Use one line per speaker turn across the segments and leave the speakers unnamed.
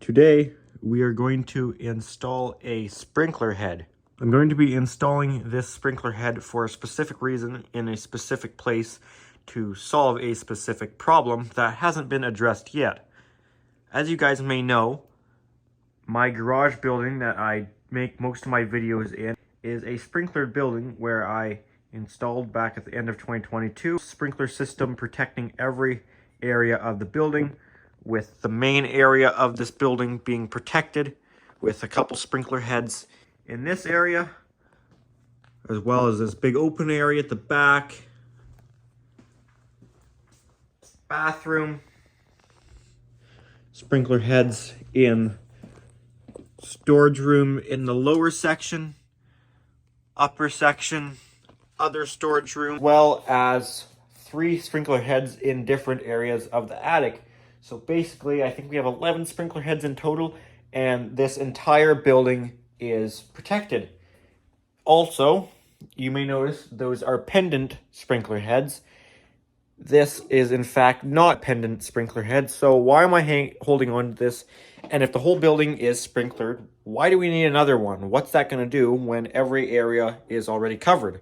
Today, we are going to install a sprinkler head. I'm going to be installing this sprinkler head for a specific reason in a specific place to solve a specific problem that hasn't been addressed yet. As you guys may know, my garage building that I make most of my videos in is a sprinklered building where I installed back at the end of 2022 sprinkler system protecting every area of the building, with the main area of this building being protected with a couple sprinkler heads in this area, as well as this big open area at the back, bathroom, sprinkler heads in storage room in the lower section, upper section, other storage room, as well as 3 sprinkler heads in different areas of the attic. So basically, I think we have 11 sprinkler heads in total, and this entire building is protected. Also, you may notice those are pendant sprinkler heads. This is in fact not pendant sprinkler heads, so why am I holding on to this? And if the whole building is sprinklered, why do we need another one? What's that going to do when every area is already covered?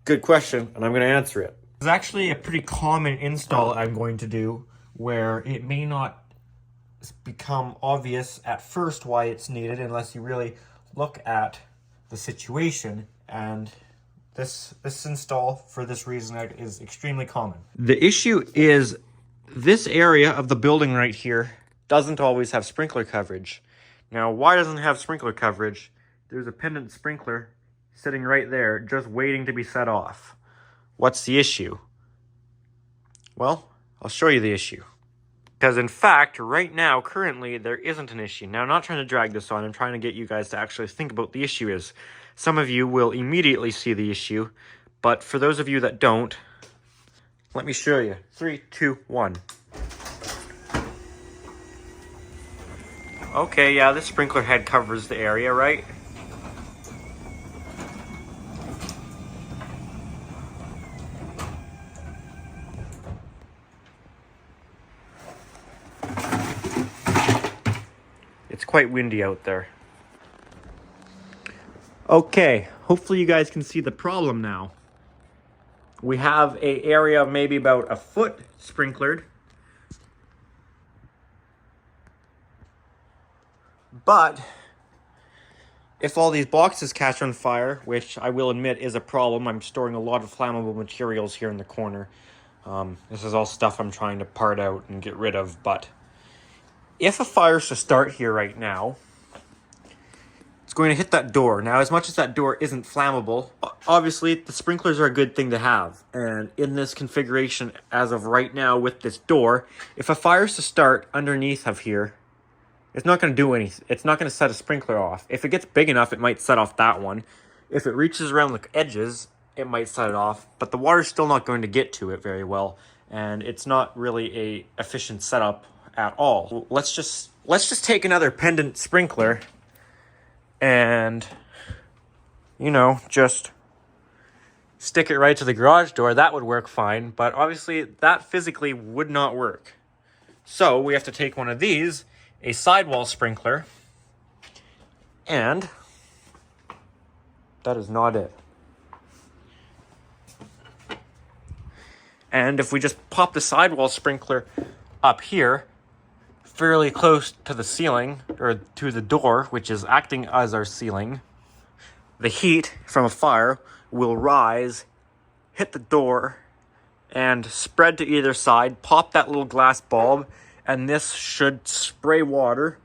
Good question, and I'm going to answer it. It's actually a pretty common install I'm going to do, where it may not become obvious at first why it's needed unless you really look at the situation, and this install for this reason is extremely common. The issue is this area of the building right here doesn't always have sprinkler coverage. Now, why doesn't it have sprinkler coverage? There's a pendant sprinkler sitting right there just waiting to be set off. What's the issue? Well, I'll show you the issue. Because in fact, right now, currently, there isn't an issue. Now, I'm not trying to drag this on. I'm trying to get you guys to actually think about what the issue is. Some of you will immediately see the issue, but for those of you that don't, let me show you. 3, 2, 1. Okay, yeah, this sprinkler head covers the area, right? It's quite windy out there. Okay, hopefully you guys can see the problem now. We have an area of maybe about a foot sprinklered. But if all these boxes catch on fire, which I will admit is a problem, I'm storing a lot of flammable materials here in the corner. This is all stuff I'm trying to part out and get rid of, but if a fire's to start here right now, it's going to hit that door. Now, as much as that door isn't flammable, obviously the sprinklers are a good thing to have. And in this configuration, as of right now with this door, if a fire's to start underneath of here, it's not going to do anything. It's not going to set a sprinkler off. If it gets big enough, it might set off that one. If it reaches around the edges, it might set it off. But the water's still not going to get to it very well. And it's not really a efficient setup at all. Let's just take another pendant sprinkler and, you know, just stick it right to the garage door. That would work fine, but obviously that physically would not work. So we have to take one of these, a sidewall sprinkler, and that is not it. And if we just pop the sidewall sprinkler up here, fairly close to the ceiling, or to the door, which is acting as our ceiling, the heat from a fire will rise, hit the door, and spread to either side, pop that little glass bulb, and this should spray water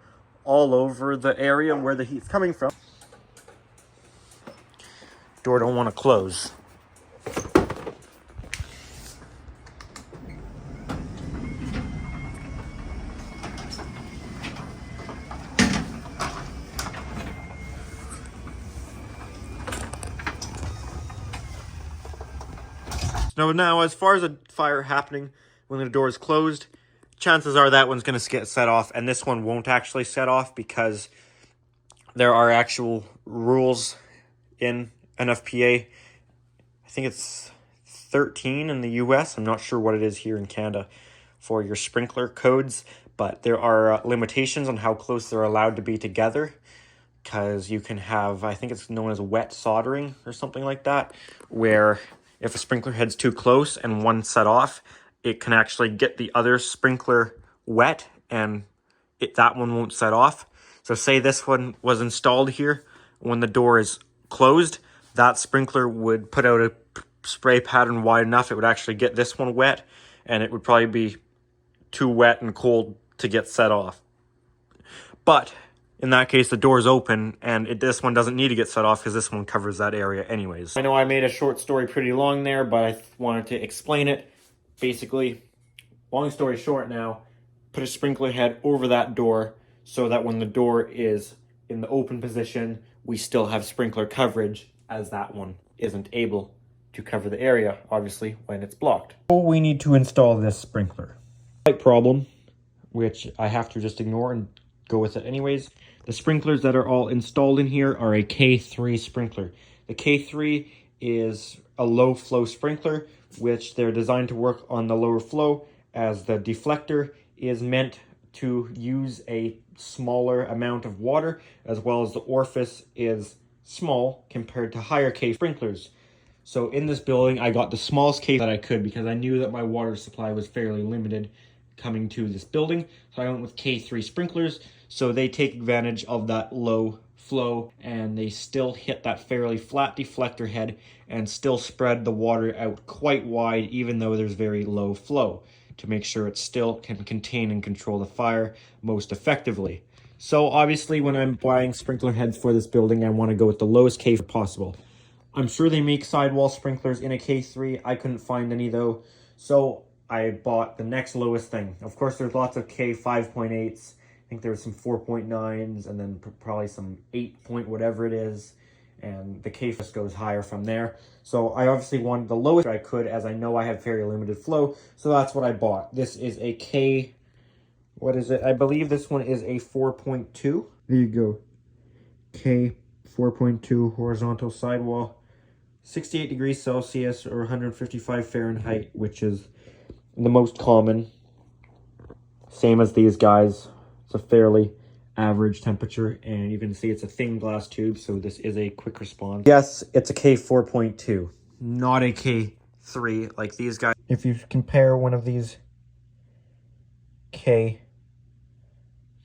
all over the area where the heat's coming from. Door don't want to close. Now, as far as a fire happening when the door is closed, chances are that one's going to get set off, and this one won't actually set off because there are actual rules in NFPA. I think it's 13 in the US. I'm not sure what it is here in Canada for your sprinkler codes, but there are limitations on how close they're allowed to be together, because you can have, I think it's known as wet soldering or something like that, where if a sprinkler head's too close and one set off, it can actually get the other sprinkler wet and that one won't set off. So say this one was installed here, when the door is closed, that sprinkler would put out a spray pattern wide enough, it would actually get this one wet, and it would probably be too wet and cold to get set off. But in that case, the door's open, and this one doesn't need to get set off because this one covers that area anyways. I know I made a short story pretty long there, but I wanted to explain it. Basically, long story short now, put a sprinkler head over that door so that when the door is in the open position, we still have sprinkler coverage, as that one isn't able to cover the area, obviously, when it's blocked. So we need to install this sprinkler. Slight problem, which I have to just ignore and go with it anyways. The sprinklers that are all installed in here are a K3 sprinkler. The K3 is a low flow sprinkler, which they're designed to work on the lower flow, as the deflector is meant to use a smaller amount of water, as well as the orifice is small compared to higher K sprinklers. So in this building, I got the smallest K that I could because I knew that my water supply was fairly limited coming to this building. So I went with K3 sprinklers. So they take advantage of that low flow, and they still hit that fairly flat deflector head and still spread the water out quite wide, even though there's very low flow, to make sure it still can contain and control the fire most effectively. So obviously when I'm buying sprinkler heads for this building, I want to go with the lowest K possible. I'm sure they make sidewall sprinklers in a K3. I couldn't find any though. So I bought the next lowest thing. Of course, there's lots of K 5.8s. I think there was some 4.9s and then probably some 8 point whatever it is. And the K just goes higher from there. So I obviously wanted the lowest I could, as I know I have very limited flow. So that's what I bought. This is a K, what is it? I believe this one is a 4.2. There you go. K 4.2 horizontal sidewall. 68 degrees Celsius or 155 Fahrenheit, which is the most common. Same as these guys. It's a fairly average temperature, and you can see it's a thin glass tube, so this is a quick response. Yes, it's a K 4.2, not a K 3 like these guys. If you compare one of these K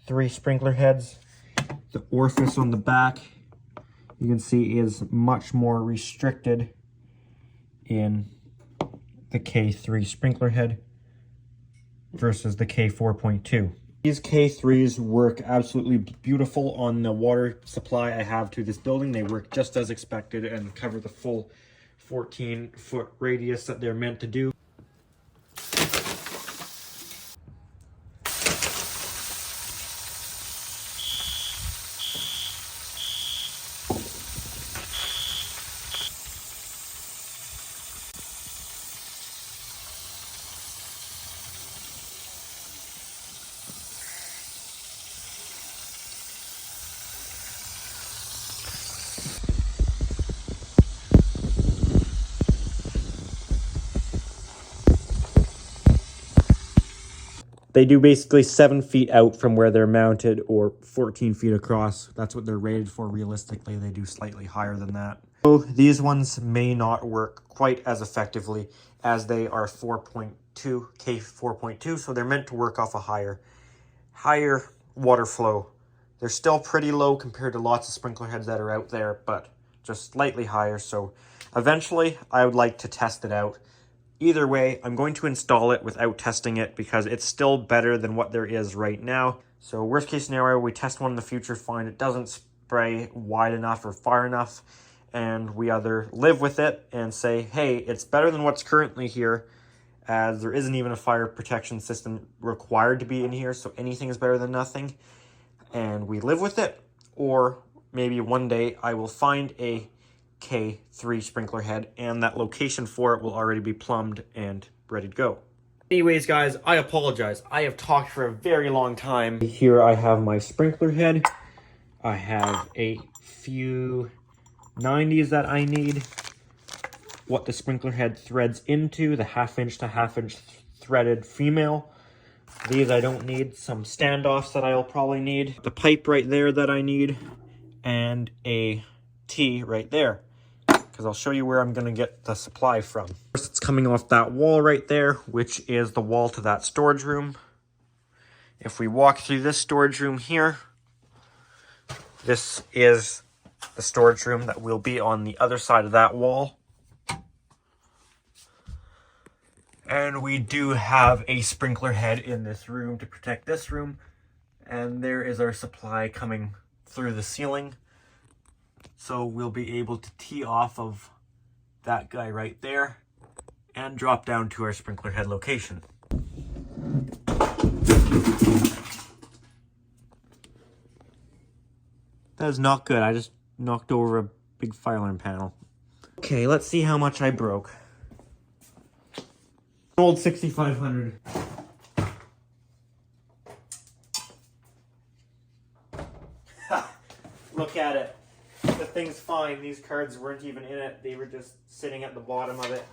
3 sprinkler heads, the orifice on the back, you can see is much more restricted in the K3 sprinkler head versus the K 4.2. These K3s work absolutely beautiful on the water supply I have to this building. They work just as expected and cover the full 14-foot radius that they're meant to do. They do basically 7 feet out from where they're mounted, or 14 feet across. That's what they're rated for realistically. They do slightly higher than that. So these ones may not work quite as effectively as they are 4.2, K 4.2, so they're meant to work off a higher water flow. They're still pretty low compared to lots of sprinkler heads that are out there, but just slightly higher. So eventually I would like to test it out. Either way, I'm going to install it without testing it because it's still better than what there is right now. So worst case scenario, we test one in the future, find it doesn't spray wide enough or far enough, and we either live with it and say, hey, it's better than what's currently here, as there isn't even a fire protection system required to be in here, so anything is better than nothing, and we live with it. Or maybe one day I will find a K3 sprinkler head, and that location for it will already be plumbed and ready to go. Anyways, guys, I apologize. I have talked for a very long time. Here I have my sprinkler head. I have a few 90s that I need. What the sprinkler head threads into, the 1/2 inch to 1/2 inch threaded female. These I don't need. Some standoffs that I'll probably need. The pipe right there that I need. And a T right there. Because I'll show you where I'm going to get the supply from. First, it's coming off that wall right there, which is the wall to that storage room. If we walk through this storage room here, this is the storage room that will be on the other side of that wall. And we do have a sprinkler head in this room to protect this room. And there is our supply coming through the ceiling. So we'll be able to tee off of that guy right there and drop down to our sprinkler head location. That is not good. I just knocked over a big fire alarm panel. Okay, let's see how much I broke. Old 6500. Look at it. The thing's fine. These cards weren't even in it. They were just sitting at the bottom of it.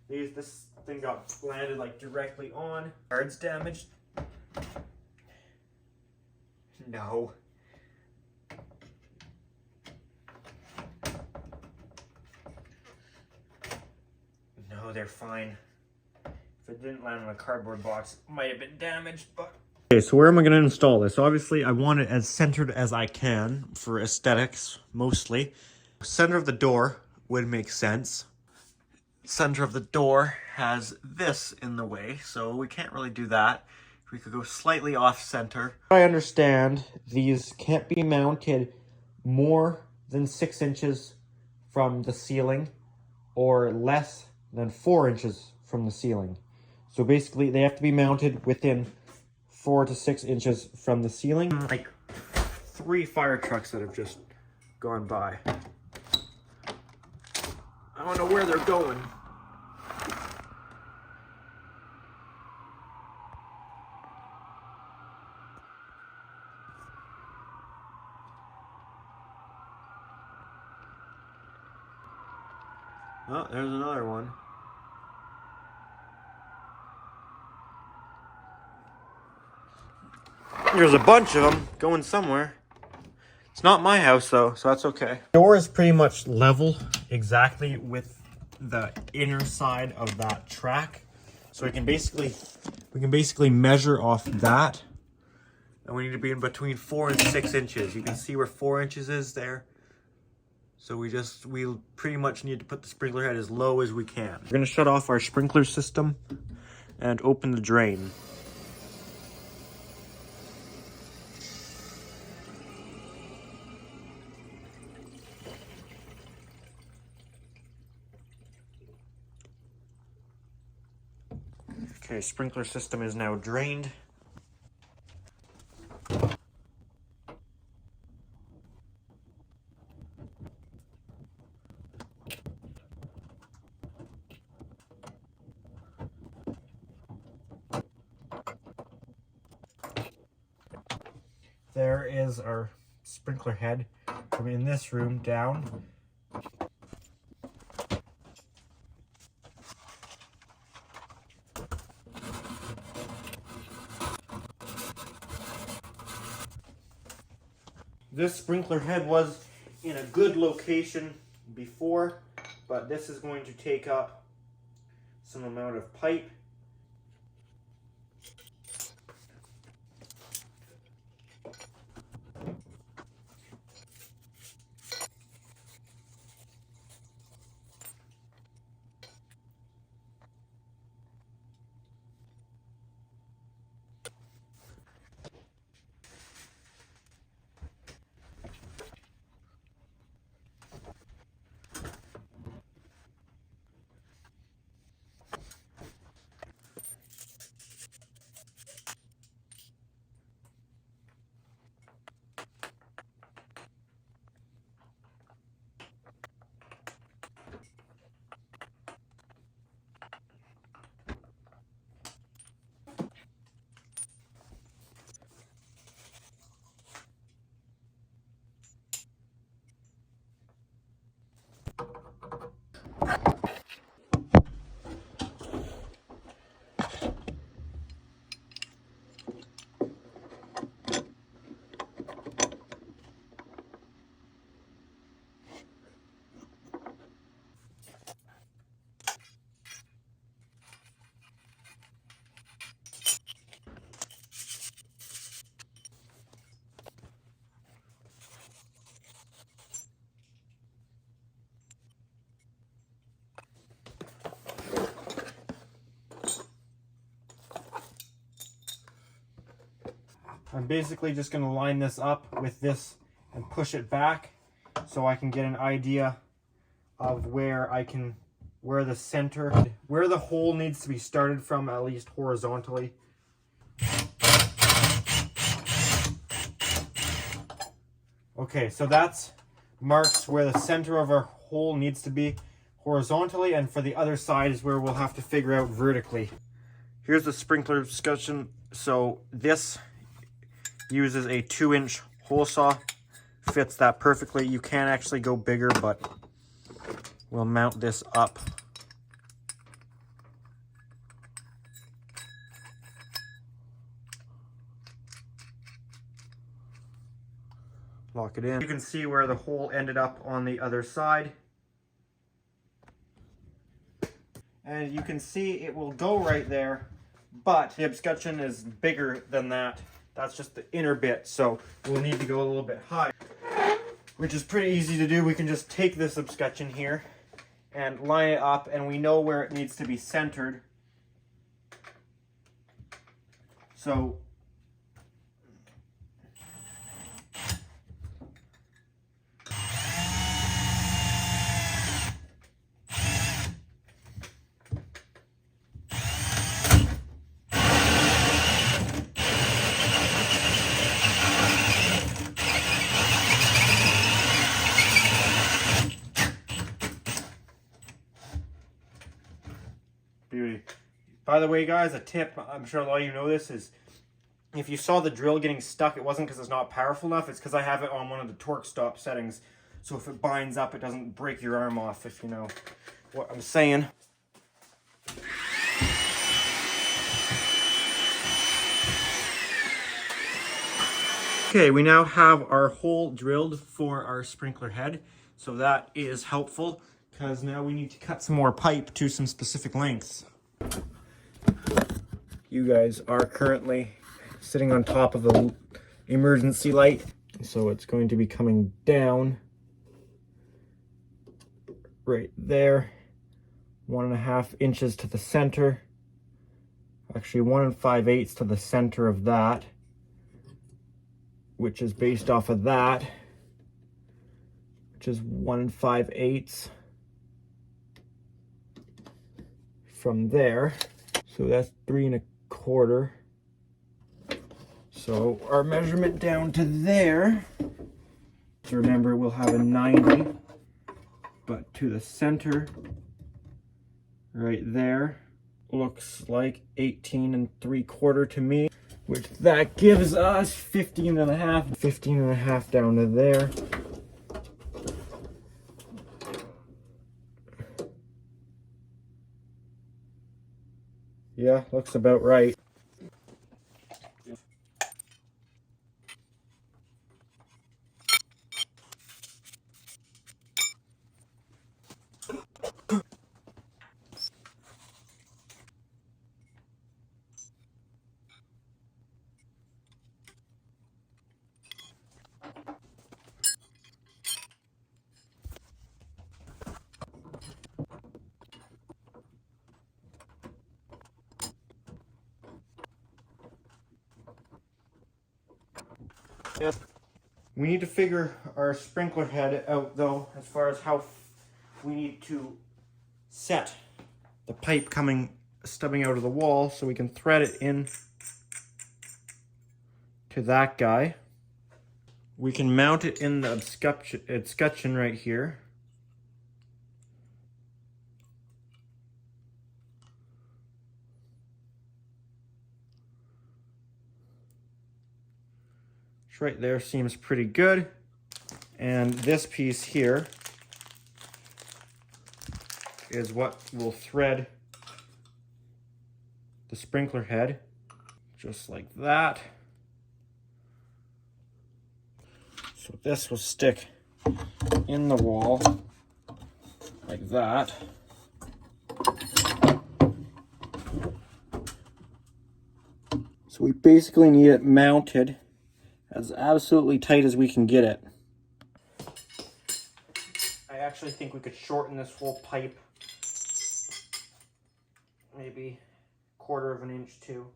This thing got landed like directly on. Cards damaged. No. No, they're fine. If it didn't land on a cardboard box, it might have been damaged, but... Okay, so where am I going to install this? Obviously, I want it as centered as I can for aesthetics, mostly. Center of the door would make sense. Center of the door has this in the way, so we can't really do that. We could go slightly off center. I understand these can't be mounted more than 6 inches from the ceiling or less than 4 inches from the ceiling. So basically, they have to be mounted within 4 to 6 inches from the ceiling. Like 3 fire trucks that have just gone by. I don't know where they're going. Oh, there's another one. There's a bunch of them going somewhere. It's not my house though, so that's okay. The door is pretty much level exactly with the inner side of that track. So we can basically measure off that. And we need to be in between 4 and 6 inches. You can see where 4 inches is there. So we pretty much need to put the sprinkler head as low as we can. We're gonna shut off our sprinkler system and open the drain. Okay, sprinkler system is now drained. There is our sprinkler head from in this room down. This sprinkler head was in a good location before, but this is going to take up some amount of pipe. I'm basically just going to line this up with this and push it back so I can get an idea of where the center, where the hole needs to be started from, at least horizontally. Okay, so that's marks where the center of our hole needs to be horizontally, and for the other side is where we'll have to figure out vertically. Here's the sprinkler discussion. So this uses a 2-inch hole saw, fits that perfectly. You can actually go bigger, but we'll mount this up. Lock it in. You can see where the hole ended up on the other side. And you can see it will go right there, but the escutcheon is bigger than that. That's just the inner bit, so we'll need to go a little bit higher, which is pretty easy to do. We can just take this escutcheon here and line it up, and we know where it needs to be centered. So beauty. By the way, guys, a tip, I'm sure a lot of you know this, is if you saw the drill getting stuck, it wasn't because it's not powerful enough, it's because I have it on one of the torque stop settings. So if it binds up, it doesn't break your arm off, if you know what I'm saying. Okay, we now have our hole drilled for our sprinkler head. So that is helpful, because now we need to cut some more pipe to some specific lengths. You guys are currently sitting on top of the emergency light, so it's going to be coming down right there, 1.5 inches to the center, actually 1 5/8 to the center of that, which is based off of that, which is 1 5/8 from there. So that's 3 1/4. So our measurement down to there, so remember we'll have a 90, but to the center right there looks like 18 3/4 to me, which that gives us 15.5 down to there. Yeah, looks about right. Yep. We need to figure our sprinkler head out though, as far as how we need to set the pipe stubbing out of the wall so we can thread it in to that guy. We can mount it in the escutcheon right here. Right there seems pretty good. And this piece here is what will thread the sprinkler head, just like that. So this will stick in the wall like that. So we basically need it mounted as absolutely tight as we can get it. I actually think we could shorten this whole pipe maybe 1/4 of an inch too.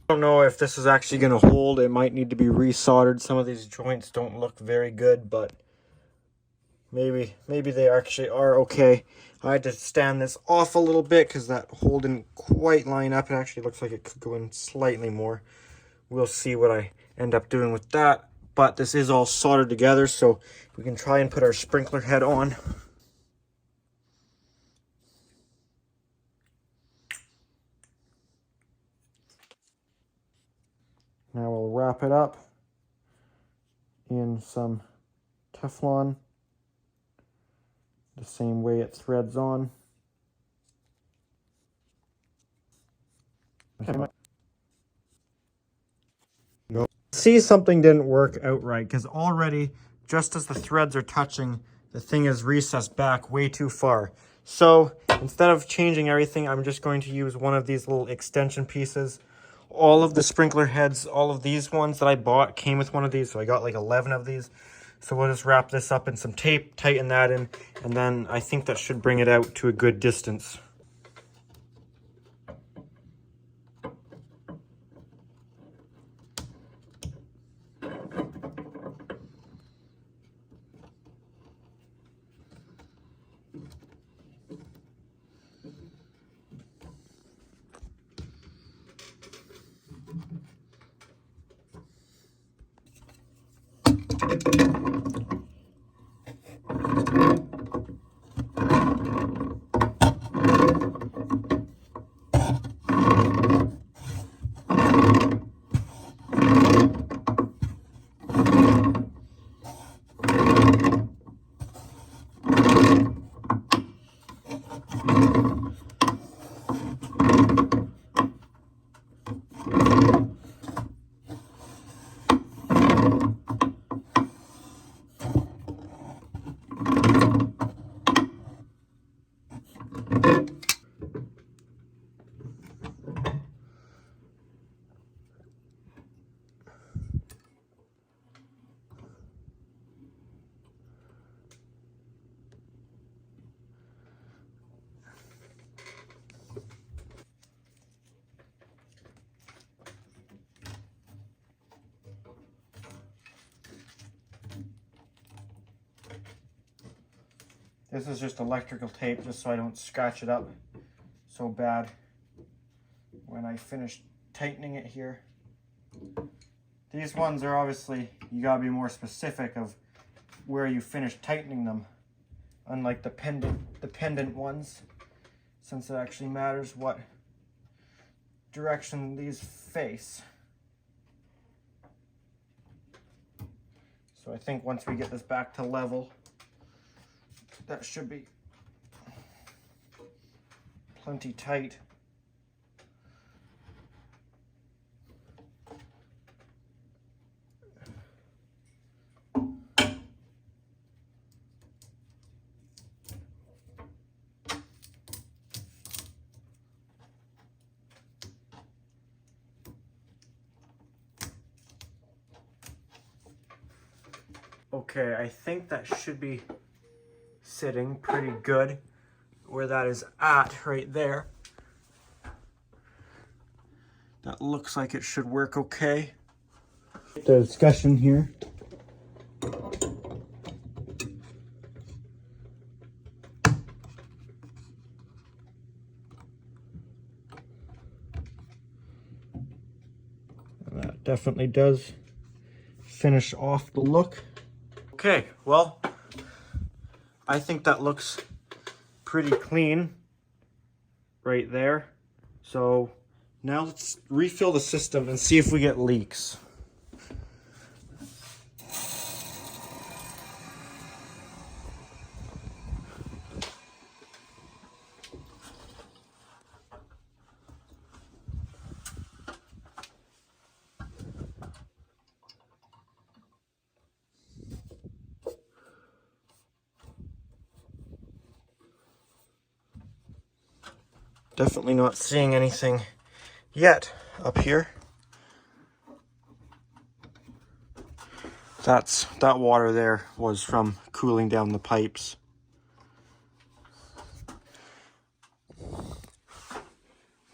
I don't know if this is actually going to hold. It might need to be resoldered. Some of these joints don't look very good, but maybe they actually are okay. I had to stand this off a little bit because that hole didn't quite line up. It actually looks like it could go in slightly more. We'll see what I end up doing with that. But this is all soldered together, so we can try and put our sprinkler head on. Now we'll wrap it up in some Teflon, the same way it threads on. See, something didn't work out right because already, just as the threads are touching, the thing is recessed back way too far. So instead of changing everything, I'm just going to use one of these little extension pieces. All of the sprinkler heads, all of these ones that I bought came with one of these, so I got like 11 of these. So we'll just wrap this up in some tape, tighten that in, and then I think that should bring it out to a good distance. This is just electrical tape, just so I don't scratch it up so bad when I finish tightening it here. These ones are obviously, you gotta be more specific of where you finish tightening them, unlike the pendant ones, since it actually matters what direction these face. So I think once we get this back to level, that should be plenty tight. Okay, I think that should be sitting pretty good where that is at right there. That looks like it should work okay. The discussion here. That definitely does finish off the look. Okay, well, I think that looks pretty clean right there. So now let's refill the system and see if we get leaks. Definitely not seeing anything yet up here. That water there was from cooling down the pipes.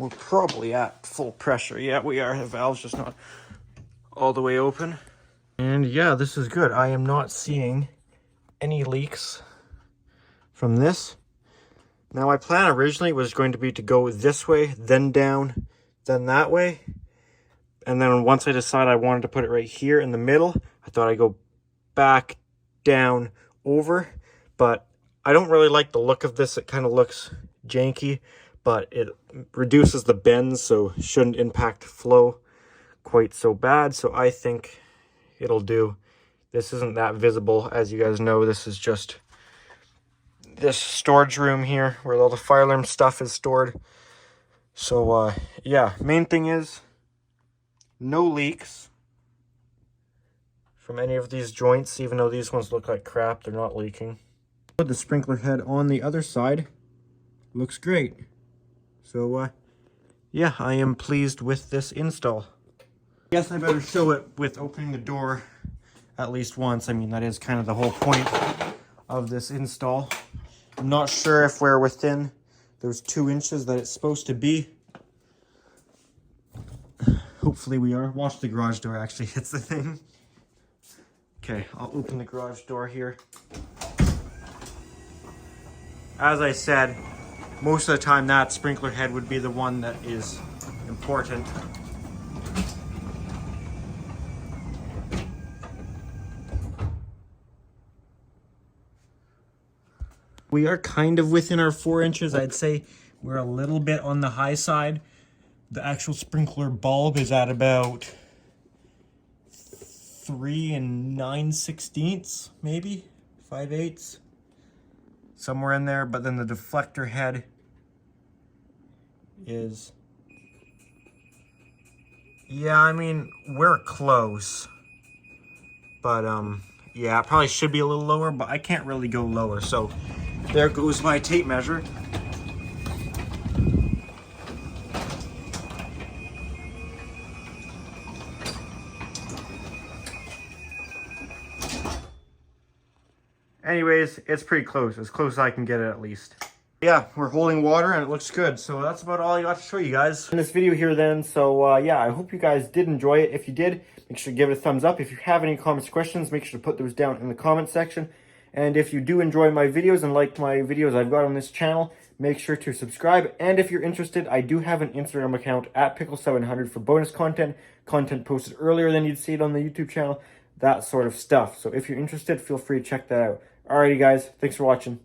We're probably at full pressure. Yeah, we are. The valve's just not all the way open. And yeah, this is good. I am not seeing any leaks from this. Now, my plan originally was going to be to go this way, then down, then that way. And then once I decided I wanted to put it right here in the middle, I thought I'd go back, down, over. But I don't really like the look of this. It kind of looks janky, but it reduces the bends, so it shouldn't impact flow quite so bad. So I think it'll do. This isn't that visible. As you guys know, this is just this storage room here where all the fire alarm stuff is stored. So yeah, main thing is no leaks from any of these joints, even though these ones look like crap, they're not leaking. Put the sprinkler head on the other side. Looks great. So yeah, I am pleased with this install. I guess I better show it with opening the door at least once. I mean, that is kind of the whole point of this install. I'm not sure if we're within those 2 inches that it's supposed to be. Hopefully we are. Watch the garage door actually hits the thing. Okay, I'll open the garage door here. As I said, most of the time that sprinkler head would be the one that is important. We are kind of within our 4 inches. I'd say we're a little bit on the high side. The actual sprinkler bulb is at about 3 9/16, maybe 5/8, somewhere in there. But then the deflector head is, yeah, I mean, we're close, but yeah, it probably should be a little lower, but I can't really go lower. So there goes my tape measure. Anyways, it's pretty close as I can get it at least. Yeah, we're holding water and it looks good. So that's about all I got to show you guys in this video here then. So yeah, I hope you guys did enjoy it. If you did, make sure to give it a thumbs up. If you have any comments or questions, make sure to put those down in the comment section. And if you do enjoy my videos and like my videos I've got on this channel, make sure to subscribe. And if you're interested, I do have an Instagram account at Pickle700 for bonus content posted earlier than you'd see it on the YouTube channel, that sort of stuff. So if you're interested, feel free to check that out. Alrighty guys, thanks for watching.